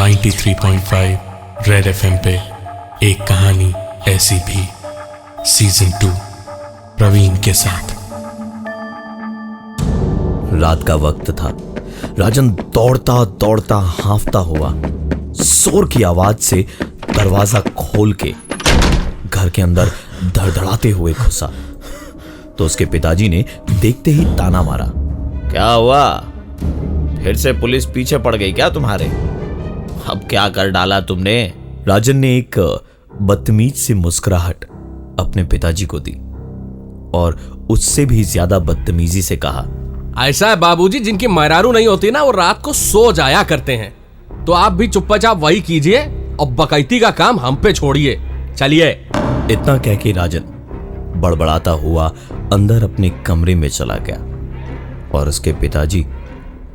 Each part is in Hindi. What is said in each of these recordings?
93.5 रेड एफएम पे एक कहानी ऐसी भी सीजन 2 प्रवीण के साथ। रात का वक्त था। राजन दौड़ता दौड़ता हांफता हुआ जोर की आवाज से दरवाजा खोल के घर के अंदर धड़धड़ाते हुए घुसा तो उसके पिताजी ने देखते ही ताना मारा। क्या हुआ? फिर से पुलिस पीछे पड़ गई क्या तुम्हारे? अब क्या कर डाला तुमने? राजन ने एक बदतमीज सी मुस्कुराहट अपने पिताजी को दी और उससे भी ज्यादा बदतमीजी से कहा, ऐसा है बाबूजी, जिनकी मैरारू नहीं होती ना वो रात को सो जाया करते हैं, तो आप भी चुपचाप वही कीजिए और बकैती का काम हम पे छोड़िए, चलिए। इतना कह के राजन बड़बड़ाता हुआ अंदर अपने कमरे में चला गया और उसके पिताजी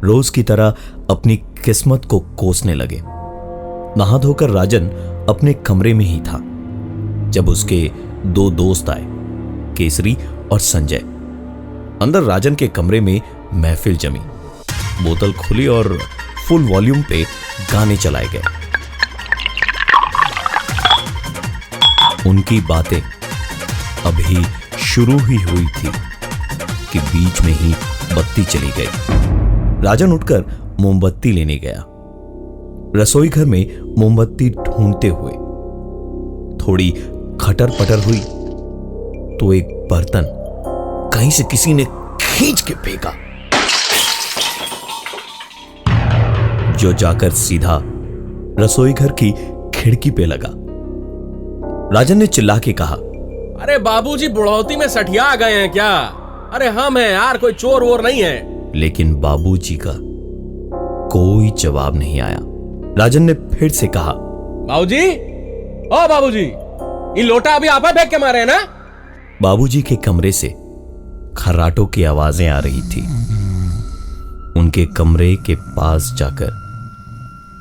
रोज की तरह अपनी किस्मत को कोसने लगे। नहा धोकर राजन अपने कमरे में ही था जब उसके दो दोस्त आए, केसरी और संजय। अंदर राजन के कमरे में महफिल जमी, बोतल खुली और फुल वॉल्यूम पे गाने चलाए गए। उनकी बातें अभी शुरू ही हुई थी कि बीच में ही बत्ती चली गई। राजन उठकर मोमबत्ती लेने गया। रसोई घर में मोमबत्ती ढूंढते हुए थोड़ी खटर पटर हुई तो एक बर्तन कहीं से किसी ने खींच के फेंका, जो जाकर सीधा रसोई घर की खिड़की पे लगा। राजन ने चिल्ला के कहा, अरे बाबूजी बुढ़ौती में सठिया आ गए हैं क्या? अरे हम हैं यार, कोई चोर वोर नहीं है। लेकिन बाबूजी का कोई जवाब नहीं आया। राजन ने फिर से कहा, बाबूजी, ओ बाबूजी, ये लोटा अभी आप फेंक के मारे हैं ना? बाबूजी के कमरे से खर्राटों की आवाजें आ रही थी। उनके कमरे के पास जाकर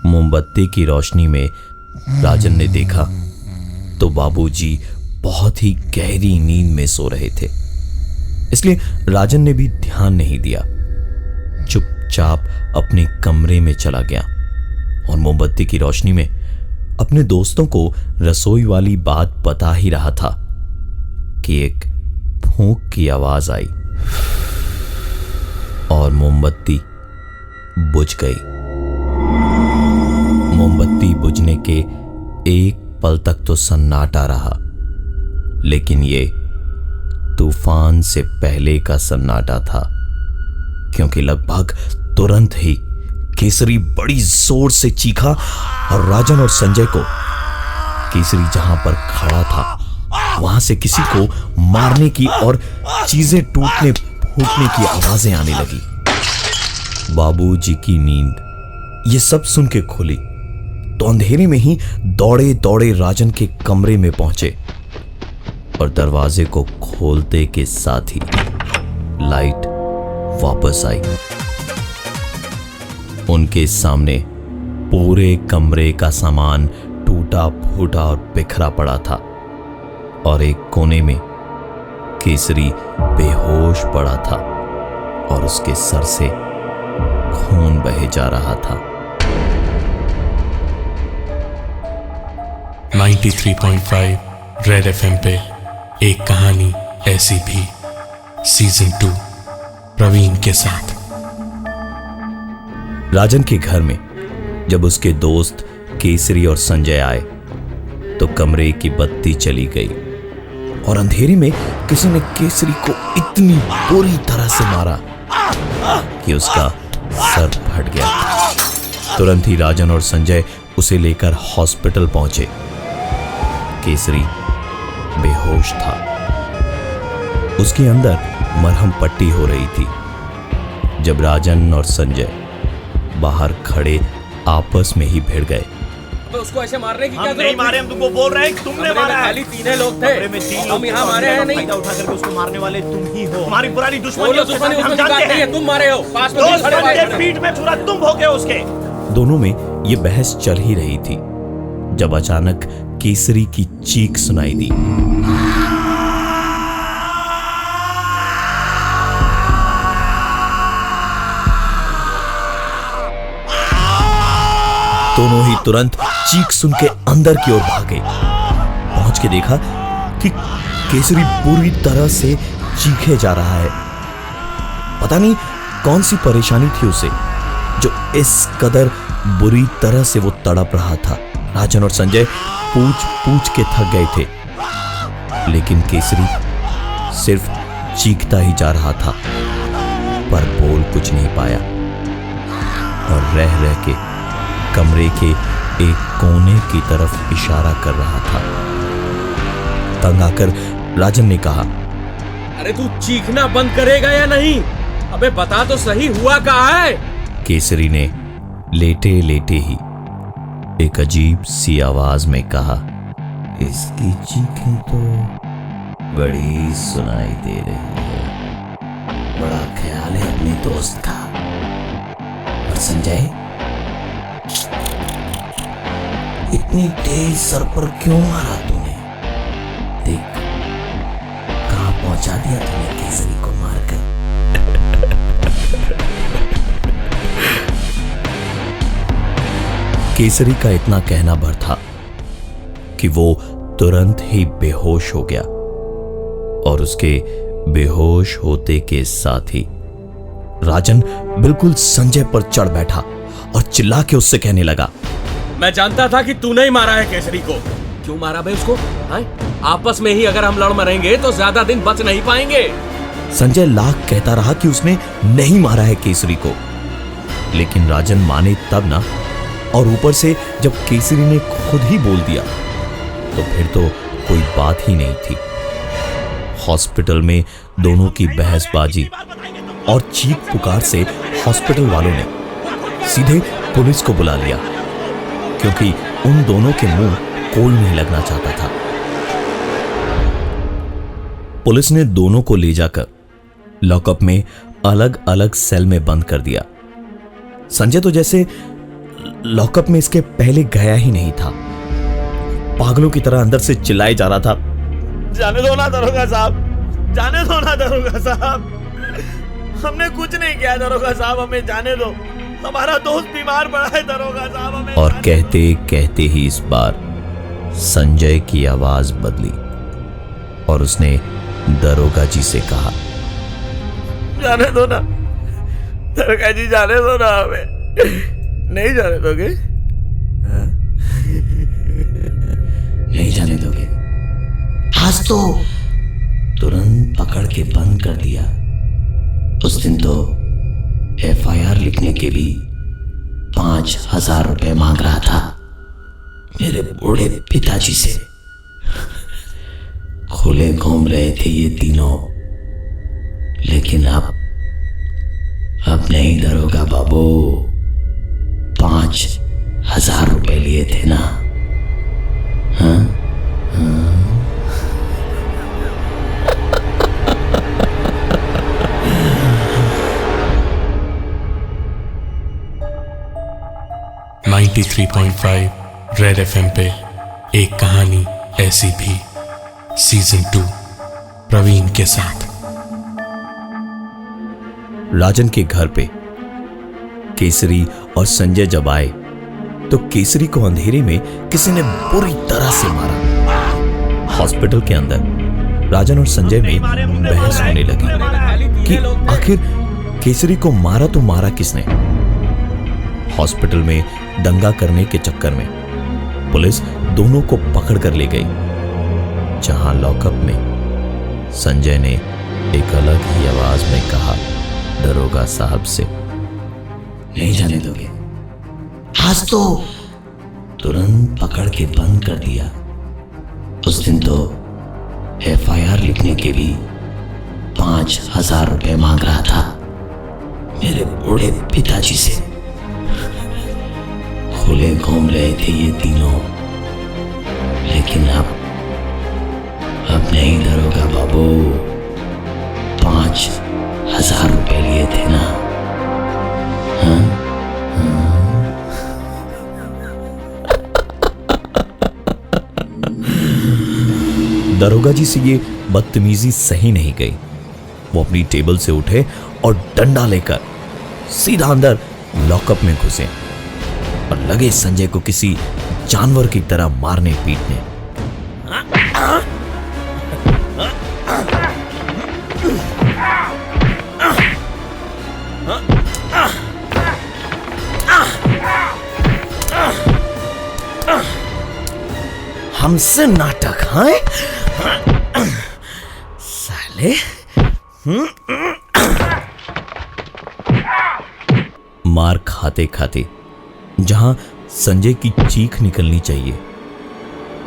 मोमबत्ती की रोशनी में राजन ने देखा तो बाबूजी बहुत ही गहरी नींद में सो रहे थे, इसलिए राजन ने भी ध्यान नहीं दिया। चुपचाप अपने कमरे में चला गया और मोमबत्ती की रोशनी में अपने दोस्तों को रसोई वाली बात बता ही रहा था कि एक फूंक की आवाज आई और मोमबत्ती बुझ गई। मोमबत्ती बुझने के एक पल तक तो सन्नाटा रहा, लेकिन ये तूफान से पहले का सन्नाटा था, क्योंकि लगभग तुरंत ही केसरी बड़ी जोर से चीखा और राजन और संजय को केसरी जहां पर खड़ा था वहां से किसी को मारने की और चीजें टूटने फूटने की आवाजें आने लगी। बाबूजी की नींद ये सब सुन के खुली तो अंधेरे में ही दौड़े दौड़े राजन के कमरे में पहुंचे और दरवाजे को खोलते के साथ ही लाइट वापस आई। उनके सामने पूरे कमरे का सामान टूटा फूटा और बिखरा पड़ा था और एक कोने में केसरी बेहोश पड़ा था और उसके सर से खून बहे जा रहा था। 93.5 रेड एफएम पे एक कहानी ऐसी भी सीजन 2 प्रवीण के साथ। राजन के घर में जब उसके दोस्त केसरी और संजय आए तो कमरे की बत्ती चली गई और अंधेरे में किसी ने केसरी को इतनी बुरी तरह से मारा कि उसका सर फट गया। तुरंत ही राजन और संजय उसे लेकर हॉस्पिटल पहुंचे। केसरी बेहोश था, उसके अंदर मरहम पट्टी हो रही थी। जब राजन और संजय बाहर खड़े आपस में ही भिड़ गए। तो उसको ऐसे मारने की क्या जरूरत? नहीं मारे, हम तुमको बोल रहे हैं, तुमने मारा है। खाली 3 लोग थे, हम यहाँ मारे हैं नहीं। फायदा उठा करके उसको मारने वाले तुम ही हो। हमारी पुरानी दुश्मनी हम जानते हैं, तुम मारे हो। पास में पीठ में छुरा तुम भोगे उसके। दोनों में ये बहस चल ही रही थी जब अचानक केसरी की चीख सुनाई दी। दोनों ही तुरंत चीख सुन के अंदर की ओर भागे। पहुंच के देखा कि केसरी पूरी तरह से चीखे जा रहा है। पता नहीं कौन सी परेशानी थी उसे जो इस कदर बुरी तरह से वो तड़प रहा था। राजन और संजय पूछ पूछ के थक गए थे, लेकिन केसरी सिर्फ चीखता ही जा रहा था, पर बोल कुछ नहीं पाया और रह रह के कमरे के एक कोने की तरफ इशारा कर रहा था। तंग आकर राजन ने कहा, अरे तू चीखना बंद करेगा या नहीं? अबे बता तो सही, हुआ कहाँ है? केसरी ने लेटे लेटे ही एक अजीब सी आवाज में कहा, इसकी चीखें तो बड़ी सुनाई दे रही है। बड़ा ख्याल है अपने दोस्त का। और संजय, इतनी तेज सर पर क्यों मारा तूने? देख कहां पहुंचा दिया तूने केसरी को मारकर। केसरी का इतना कहना भर था कि वो तुरंत ही बेहोश हो गया और उसके बेहोश होते के साथ ही राजन बिल्कुल संजय पर चढ़ बैठा और चिल्ला के उससे कहने लगा, मैं जानता था कि तूने ही मारा है केसरी को। क्यों मारा बे उसको? आपस में ही अगर हम लड़ मरेंगे तो ज्यादा दिन बच नहीं पाएंगे। संजय लाख कहता रहा कि उसने नहीं मारा है केसरी को, लेकिन राजन माने तब ना, और ऊपर से जब केसरी ने खुद ही बोल दिया तो फिर तो कोई बात ही नहीं थी। हॉस्पिटल में दोनों की बहसबाजी और चीख पुकार से हॉस्पिटल वालों ने सीधे पुलिस को बुला लिया, क्योंकि उन दोनों के मुंह कोई नहीं लगना चाहता था। पुलिस ने दोनों को ले जाकर लॉकअप में अलग अलग सेल में बंद कर दिया। संजय तो जैसे लॉकअप में इसके पहले गया ही नहीं था, पागलों की तरह अंदर से चिल्लाए जा रहा था, जाने दो ना दरोगा साहब, जाने दो ना दरोगा साहब, हमने कुछ नहीं किया दरोगा साहब, हमें जाने दो, हमारा दोस्त बीमार पड़ा है दरोगा साहब, हमें। और कहते कहते ही इस बार संजय की आवाज बदली और उसने दरोगा जी से कहा, जाने दो ना दरोगा जी, जाने दो ना, हमें नहीं जाने दोगे? नहीं जाने दोगे? आज तो तुरंत पकड़ के बंद कर दिया। उस दिन तो FIR लिखने के भी 5,000 रुपए मांग रहा था मेरे बूढ़े पिताजी से। खुले घूम रहे थे ये तीनों, लेकिन अब नहीं दरोगा बाबू, 5,000 रुपए लिए थे ना? हाँ? हाँ। 93.5 रेड FM पे एक कहानी ऐसी भी सीजन 2 प्रवीण के साथ। राजन के घर पे केसरी और संजय जब आए तो केसरी को अंधेरे में किसी ने बुरी तरह से मारा। हॉस्पिटल के अंदर राजन और संजय में बहस होने लगी कि आखिर केसरी को मारा तो मारा किसने। हॉस्पिटल में दंगा करने के चक्कर में पुलिस दोनों को पकड़ कर ले गई, जहां लॉकअप में संजय ने एक अलग ही आवाज में कहा दरोगा साहब से, नहीं जाने दोगे? आज तो तुरंत पकड़ के बंद कर दिया। उस दिन तो FIR लिखने के भी 5,000 रुपए मांग रहा था मेरे बूढ़े पिताजी से। खुले घूम रहे थे ये तीनों, लेकिन अब नहीं दरोगा बाबू, 5,000 रुपए लिए थे ना? हाँ? दरोगा जी से ये बदतमीजी सही नहीं गई। वो अपनी टेबल से उठे और डंडा लेकर सीधा अंदर लॉकअप में घुसे। और लगे संजय को किसी जानवर की तरह मारने पीटने। हमसे नाटक, हैं? साले। मार खाते खाते जहां संजय की चीख निकलनी चाहिए,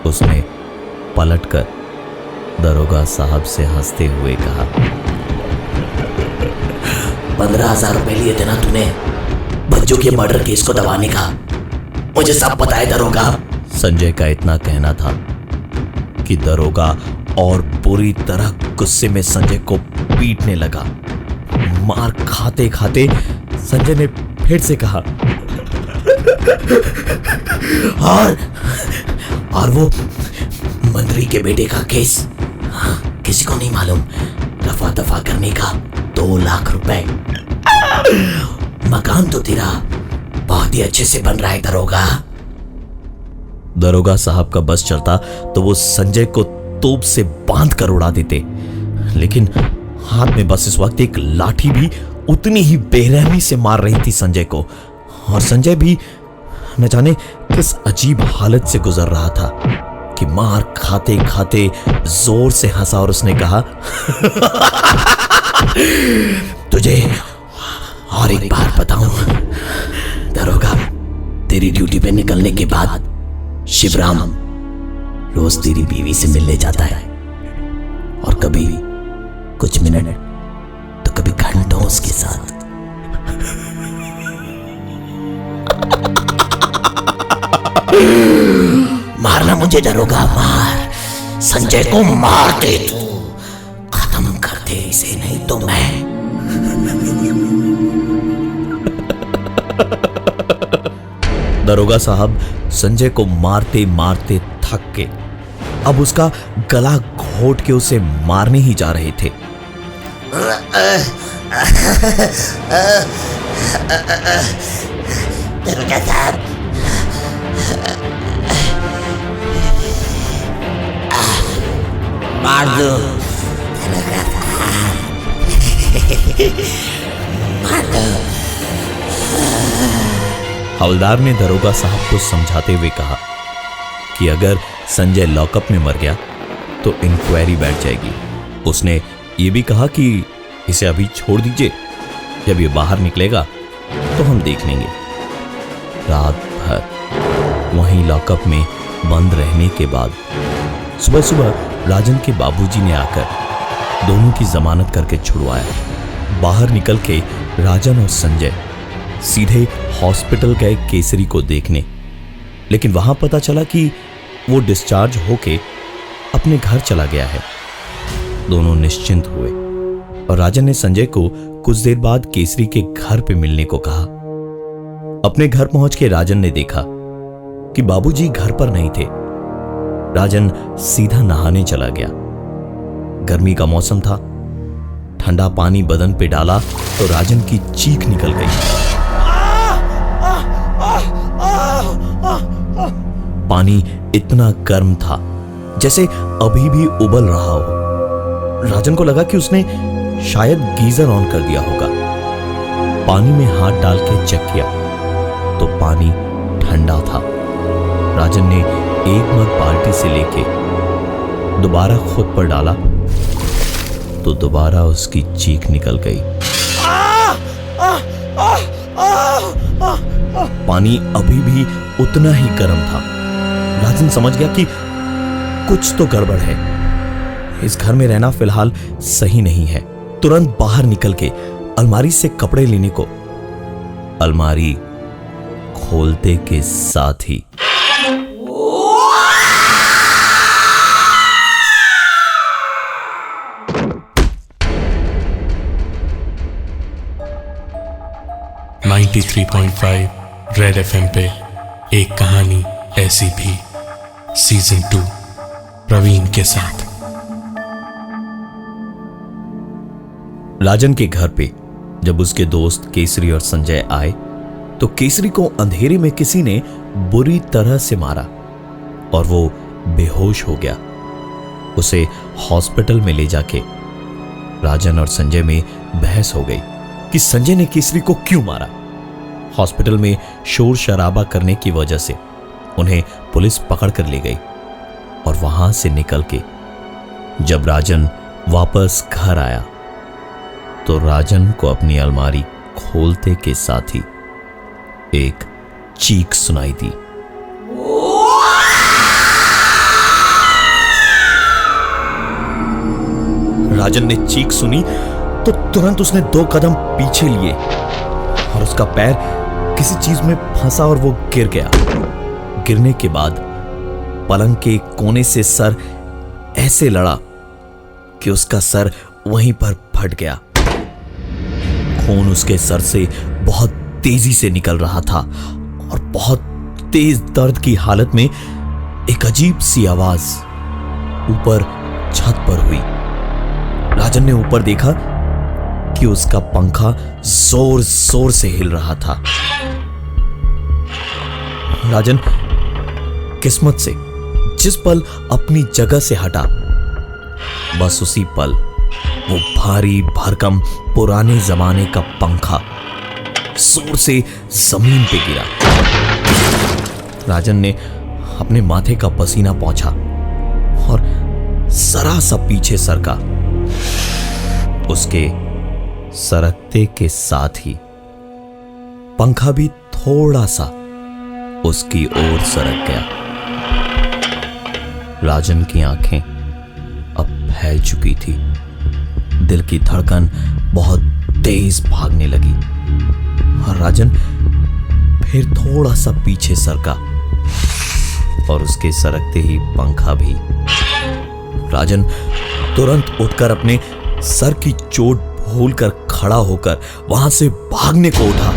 उसने पलटकर दरोगा साहब से हंसते हुए कहा, 15,000 रुपए लिए थे ना तूने बच्चों के मर्डर केस को दबाने का? मुझे सब पता है दरोगा। संजय का इतना कहना था कि दरोगा और पूरी तरह गुस्से में संजय को पीटने लगा। मार खाते खाते संजय ने फिर से कहा, और वो मंत्री के बेटे का केस, हाँ, किसी को नहीं मालूम। रफा दफा करने का 2 लाख रुपए। मकान तो तेरा बहुत ही अच्छे से बन रहा है दरोगा। दरोगा साहब का बस चलता तो वो संजय को तोप से बांध कर उड़ा देते, लेकिन हाथ में बस इस वक्त एक लाठी भी उतनी ही बेरहमी से मार रही थी संजय को। और संजय भी न जाने किस अजीब हालत से गुजर रहा था कि मार खाते खाते जोर से हंसा और उसने कहा, तुझे और एक बात बताऊं दरोगा, तेरी ड्यूटी पे निकलने के बाद शिवराम रोज तेरी बीवी से मिलने जाता है, और कभी कुछ मिनट तो कभी घंटों उसके साथ। मारना मुझे दरोगा, मार संजय को, मार दे तू, खत्म कर दे इसे, नहीं तो मैं। दरोगा साहब संजय को मारते मारते थक के अब उसका गला घोट के उसे मारने ही जा रहे थे। दरोगा साहब, मार दो दरोगा साहब, मार दो। हवलदार ने दरोगा साहब को समझाते हुए कहा कि अगर संजय लॉकअप में मर गया तो इंक्वायरी बैठ जाएगी। उसने ये भी कहा कि इसे अभी छोड़ दीजिए, जब ये बाहर निकलेगा तो हम देख लेंगे। रात भर वहीं लॉकअप में बंद रहने के बाद सुबह सुबह राजन के बाबूजी ने आकर दोनों की जमानत करके छुड़वाया। बाहर निकल के राजन और संजय सीधे हॉस्पिटल गए केसरी को देखने, लेकिन वहां पता चला कि वो डिस्चार्ज होके अपने घर चला गया है। दोनों निश्चिंत हुए और राजन ने संजय को कुछ देर बाद केसरी के घर पे मिलने को कहा। अपने घर पहुंच के राजन ने देखा कि बाबूजी घर पर नहीं थे। राजन सीधा नहाने चला गया। गर्मी का मौसम था, ठंडा पानी बदन पे डाला तो राजन की चीख निकल गई। पानी इतना गर्म था जैसे अभी भी उबल रहा हो। राजन को लगा कि उसने शायद गीजर ऑन कर दिया होगा। पानी में हाथ डाल के चेक किया तो पानी ठंडा था। राजन ने एक मग बाल्टी से लेके दोबारा खुद पर डाला तो दोबारा उसकी चीख निकल गई। पानी अभी भी उतना ही गर्म था। राजन समझ गया कि कुछ तो गड़बड़ है, इस घर में रहना फिलहाल सही नहीं है। तुरंत बाहर निकल के अलमारी से कपड़े लेने को, अलमारी खोलते के साथ ही रेड एफएम पे एक कहानी ऐसी भी सीजन 2 प्रवीण के साथ। राजन के घर पे जब उसके दोस्त केसरी और संजय आए तो केसरी को अंधेरे में किसी ने बुरी तरह से मारा और वो बेहोश हो गया। उसे हॉस्पिटल में ले जाके राजन और संजय में बहस हो गई कि संजय ने केसरी को क्यों मारा। हॉस्पिटल में शोर शराबा करने की वजह से उन्हें पुलिस पकड़ कर ले गई और वहां से निकल के जब राजन वापस घर आया तो राजन को अपनी अलमारी खोलते के साथ ही एक चीख सुनाई दी। राजन ने चीख सुनी तो तुरंत उसने 2 कदम पीछे लिए और उसका पैर किसी चीज में फंसा और वो गिर गया। गिरने के बाद पलंग के कोने से सर ऐसे लड़ा कि उसका सर वहीं पर फट गया। खून उसके सर से बहुत तेजी से निकल रहा था और बहुत तेज दर्द की हालत में एक अजीब सी आवाज ऊपर छत पर हुई। राजन ने ऊपर देखा कि उसका पंखा जोर जोर से हिल रहा था। राजन किस्मत से जिस पल अपनी जगह से हटा, बस उसी पल वो भारी भरकम पुराने जमाने का पंखा जोर से जमीन पे गिरा। राजन ने अपने माथे का पसीना पोंछा और जरा सा पीछे सरका। उसके सरकते के साथ ही पंखा भी थोड़ा सा उसकी ओर सरक गया। राजन की आंखें अब फैल चुकी थी। दिल की धड़कन बहुत तेज भागने लगी और राजन फिर थोड़ा सा पीछे सरका और उसके सरकते ही पंखा भी। राजन तुरंत उठकर अपने सर की चोट भूलकर खड़ा होकर वहां से भागने को उठा।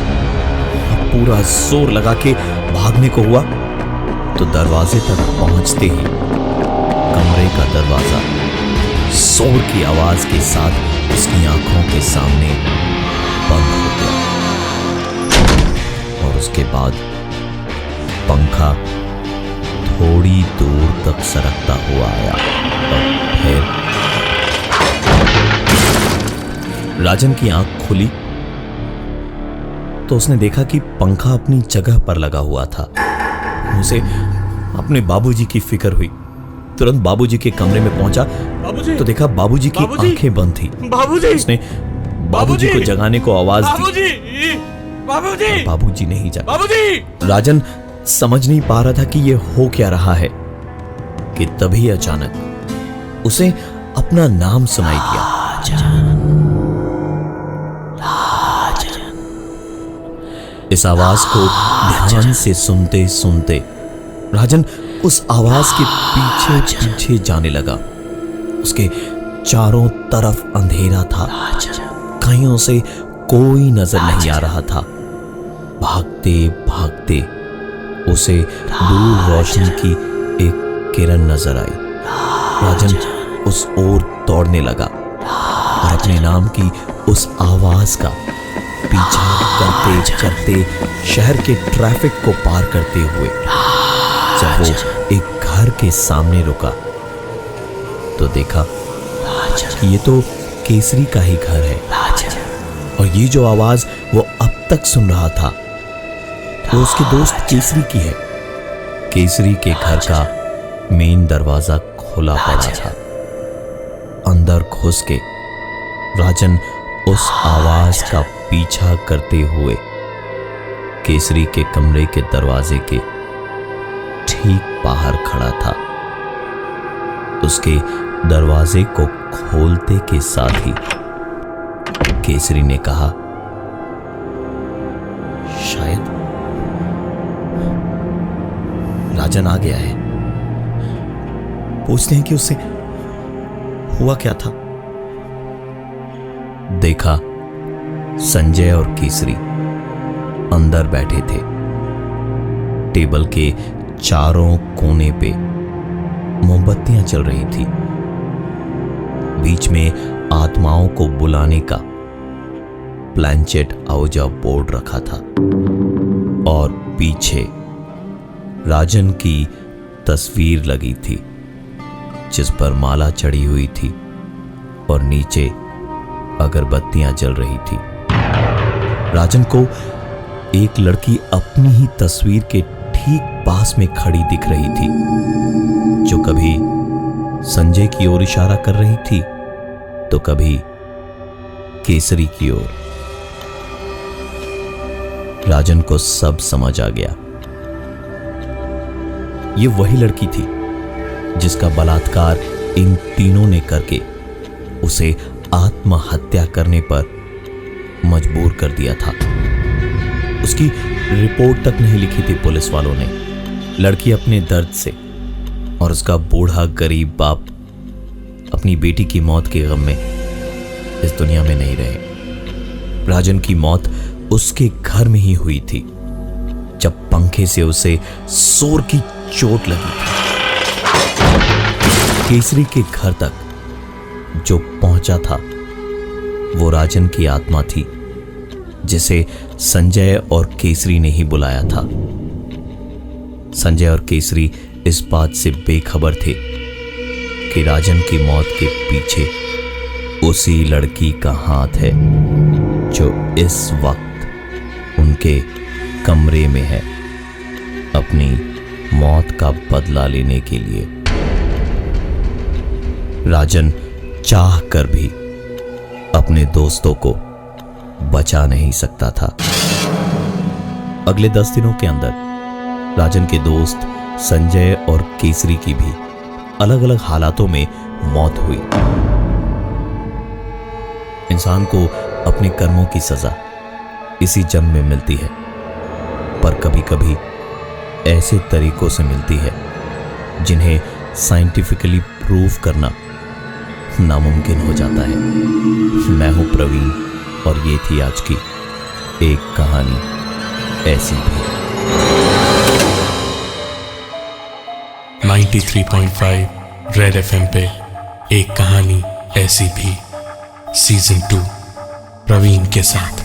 पूरा जोर लगा के भागने को हुआ तो दरवाजे तक पहुंचते ही कमरे का दरवाजा जोर की आवाज के साथ उसकी आंखों के सामने बंद हो गया और उसके बाद पंखा थोड़ी दूर तक सरकता हुआ आया और फिर राजन की आंख खुली तो उसने देखा कि पंखा अपनी जगह पर लगा हुआ था। उसे अपने बाबूजी की फिक्र हुई। तुरंत बाबूजी के कमरे में पहुंचा तो देखा बाबूजी की आंखें बंद थी। उसने बाबूजी को जगाने को आवाज दी। बाबूजी नहीं जागा। राजन समझ नहीं पा रहा था कि यह हो क्या रहा है कि तभी अचानक उसे अपना नाम सुनाई दिया। इस आवाज को ध्यान से सुनते सुनते राजन उस आवाज के पीछे पीछे जाने लगा। उसके चारों तरफ अंधेरा था, कहीं उसे कोई नजर नहीं आ रहा था। भागते भागते उसे दूर रोशनी की एक किरण नजर आई। राजन उस ओर दौड़ने लगा और अपने नाम की उस आवाज का पीछा करते करते शहर के ट्रैफिक को पार करते हुए जब वो एक घर के सामने रुका तो देखा कि ये तो केसरी का ही घर है और ये जो आवाज वो अब तक सुन रहा था वो उसके दोस्त केसरी की है। केसरी के घर का मेन दरवाजा खुला पड़ा था। अंदर घुस के राजन उस आवाज का पीछा करते हुए केसरी के कमरे के दरवाजे के ठीक बाहर खड़ा था। उसके दरवाजे को खोलते के साथ ही केसरी ने कहा, शायद राजन आ गया है। पूछते हैं कि उससे हुआ क्या था। देखा संजय और केसरी अंदर बैठे थे। टेबल के चारों कोने पे मोमबत्तियां चल रही थी। बीच में आत्माओं को बुलाने का प्लैंचेट आउजा बोर्ड रखा था। और पीछे राजन की तस्वीर लगी थी, जिस पर माला चढ़ी हुई थी और नीचे अगरबत्तियां जल रही थी। राजन को एक लड़की अपनी ही तस्वीर के ठीक पास में खड़ी दिख रही थी, जो कभी संजय की ओर इशारा कर रही थी तो कभी केसरी की ओर। राजन को सब समझ आ गया। ये वही लड़की थी जिसका बलात्कार इन तीनों ने करके उसे आत्महत्या करने पर मजबूर कर दिया था। उसकी रिपोर्ट तक नहीं लिखी थी पुलिस वालों ने। लड़की अपने दर्द से और उसका बूढ़ा गरीब बाप अपनी बेटी की मौत के गम में इस दुनिया में नहीं रहे। राजन की मौत उसके घर में ही हुई थी, जब पंखे से उसे जोर की चोट लगी थी। केसरी के घर तक जो पहुंचा था वो राजन की आत्मा थी, जिसे संजय और केसरी ने ही बुलाया था। संजय और केसरी इस बात से बेखबर थे कि राजन की मौत के पीछे उसी लड़की का हाथ है जो इस वक्त उनके कमरे में है, अपनी मौत का बदला लेने के लिए। राजन चाह कर भी अपने दोस्तों को बचा नहीं सकता था। अगले 10 दिनों के अंदर राजन के दोस्त संजय और केसरी की भी अलग अलग हालातों में मौत हुई। इंसान को अपने कर्मों की सजा इसी जन्म में मिलती है, पर कभी कभी ऐसे तरीकों से मिलती है जिन्हें साइंटिफिकली प्रूव करना नामुमकिन हो जाता है। मैं हूं प्रवीण और ये थी आज की एक कहानी ऐसी भी। 93.5 रेड एफएम पे एक कहानी ऐसी भी सीजन 2 प्रवीण के साथ।